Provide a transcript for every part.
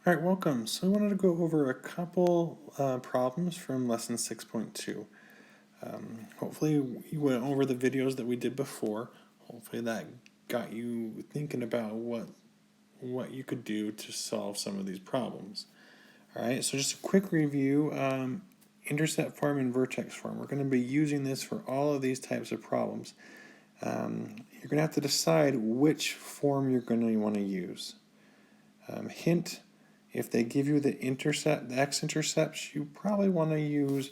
All right, welcome. So I wanted to go over a couple problems from lesson 6.2. Hopefully you went over the videos that we did before. Hopefully that got you thinking about what you could do to solve some of these problems. All right, so just a quick review. Intercept form and vertex form. We're going to be using this for all of these types of problems. You're going to have to decide which form you're going to want to use. Hint, if they give you the X-intercepts, you probably want to use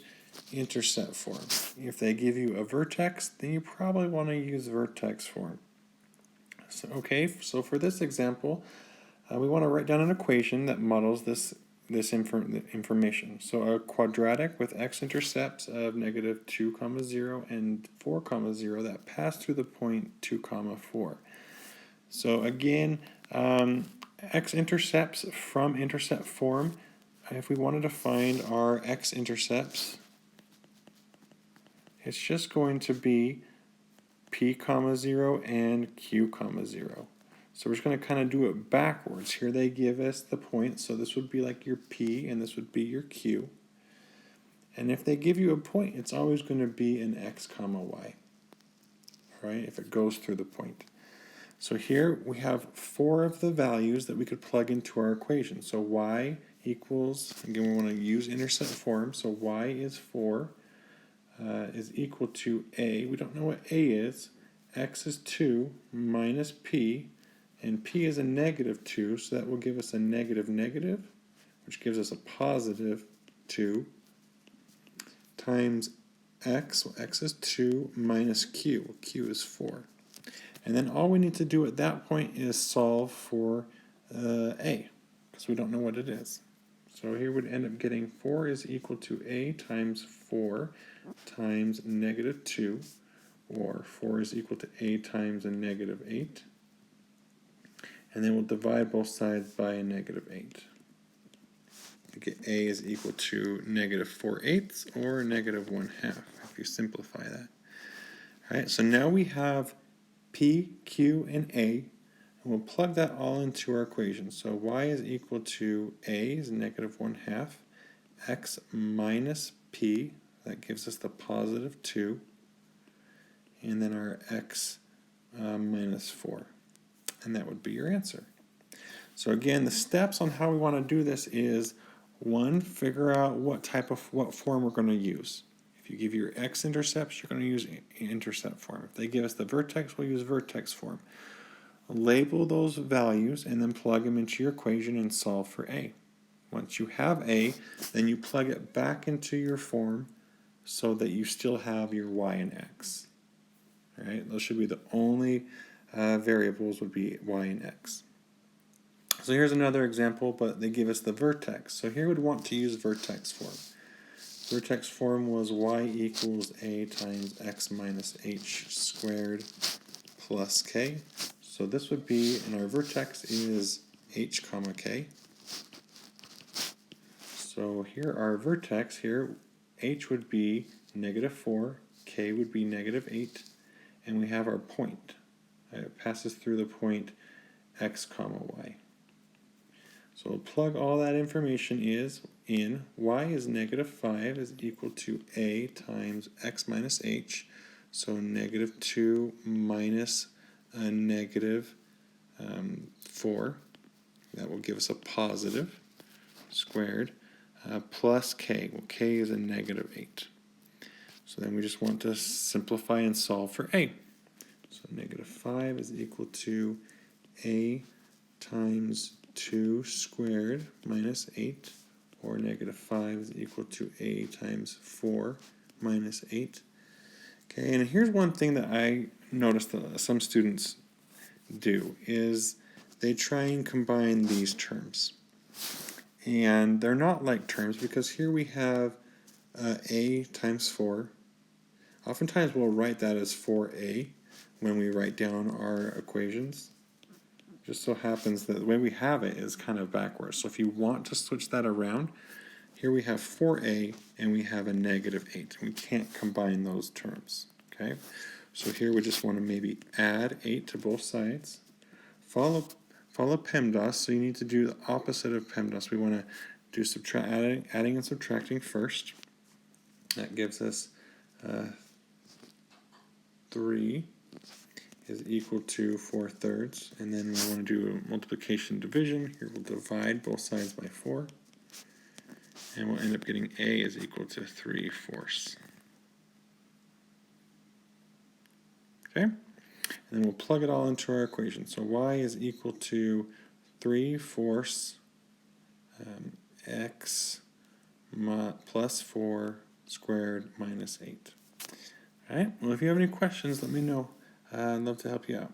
intercept form. If they give you a vertex, then you probably want to use vertex form. So for this example, we want to write down an equation that models this information. So a quadratic with x-intercepts of -2, 0 and 4, 0 that pass through the point 2, 4. So again, x-intercepts from intercept form, if we wanted to find our x-intercepts, it's just going to be p, 0 and q, 0. So we're just going to kind of do it backwards. Here they give us the point, so this would be like your p and this would be your q. And if they give you a point, it's always going to be an x, y. All right, if it goes through the point. So here we have 4 of the values that we could plug into our equation. So y equals, again we want to use intercept form, so y is 4 is equal to a. We don't know what a is. X is 2 minus p, and p is a -2, so that will give us a negative, which gives us a +2, times x. So x is 2 minus q. Q is 4. And then all we need to do at that point is solve for a, because we don't know what it is. So here we'd end up getting 4 is equal to a times 4 times -2, or 4 is equal to a times a -8. And then we'll divide both sides by a -8. We get a is equal to -4/8 or -1/2 if you simplify that. All right, so now we have p, q, and a, and we'll plug that all into our equation. So y is equal to a is -1/2, x minus p, that gives us the +2, and then our x minus 4. And that would be your answer. So again, the steps on how we want to do this is, 1, figure out what form we're going to use. If you give your x-intercepts, you're going to use intercept form. If they give us the vertex, we'll use vertex form. Label those values and then plug them into your equation and solve for a. Once you have a, then you plug it back into your form so that you still have your y and x. All right, those should be the only variables would be y and x. So here's another example, but they give us the vertex. So here we'd want to use vertex form. Vertex form was y equals a times x minus h squared plus k. So this would be, and our vertex is h, k. So here our vertex here, h would be -4, k would be -8, and we have our point. It passes through the point x, y. So we'll plug all that information in. Y is -5 is equal to a times x minus h. So -2 minus a -4. That will give us a positive squared plus k. Well, k is a -8. So then we just want to simplify and solve for a. So -5 is equal to a times 2 squared minus 8, or -5 is equal to a times 4 minus 8. Okay, and here's one thing that I noticed that some students do, is they try and combine these terms. And they're not like terms, because here we have a times 4. Oftentimes we'll write that as 4a when we write down our equations. Just so happens that the way we have it is kind of backwards. So if you want to switch that around, here we have 4a and we have a -8. We can't combine those terms. Okay, so here we just want to maybe add 8 to both sides, followed follow PEMDAS, so you need to do the opposite of PEMDAS. We want to do adding and subtracting first. That gives us 3 is equal to 4/3, and then we want to do multiplication division. Here we'll divide both sides by 4, and we'll end up getting A is equal to 3/4. Okay, and then we'll plug it all into our equation. So y is equal to 3/4 x plus 4 squared minus 8. All right, well, if you have any questions, let me know. I'd love to help you out.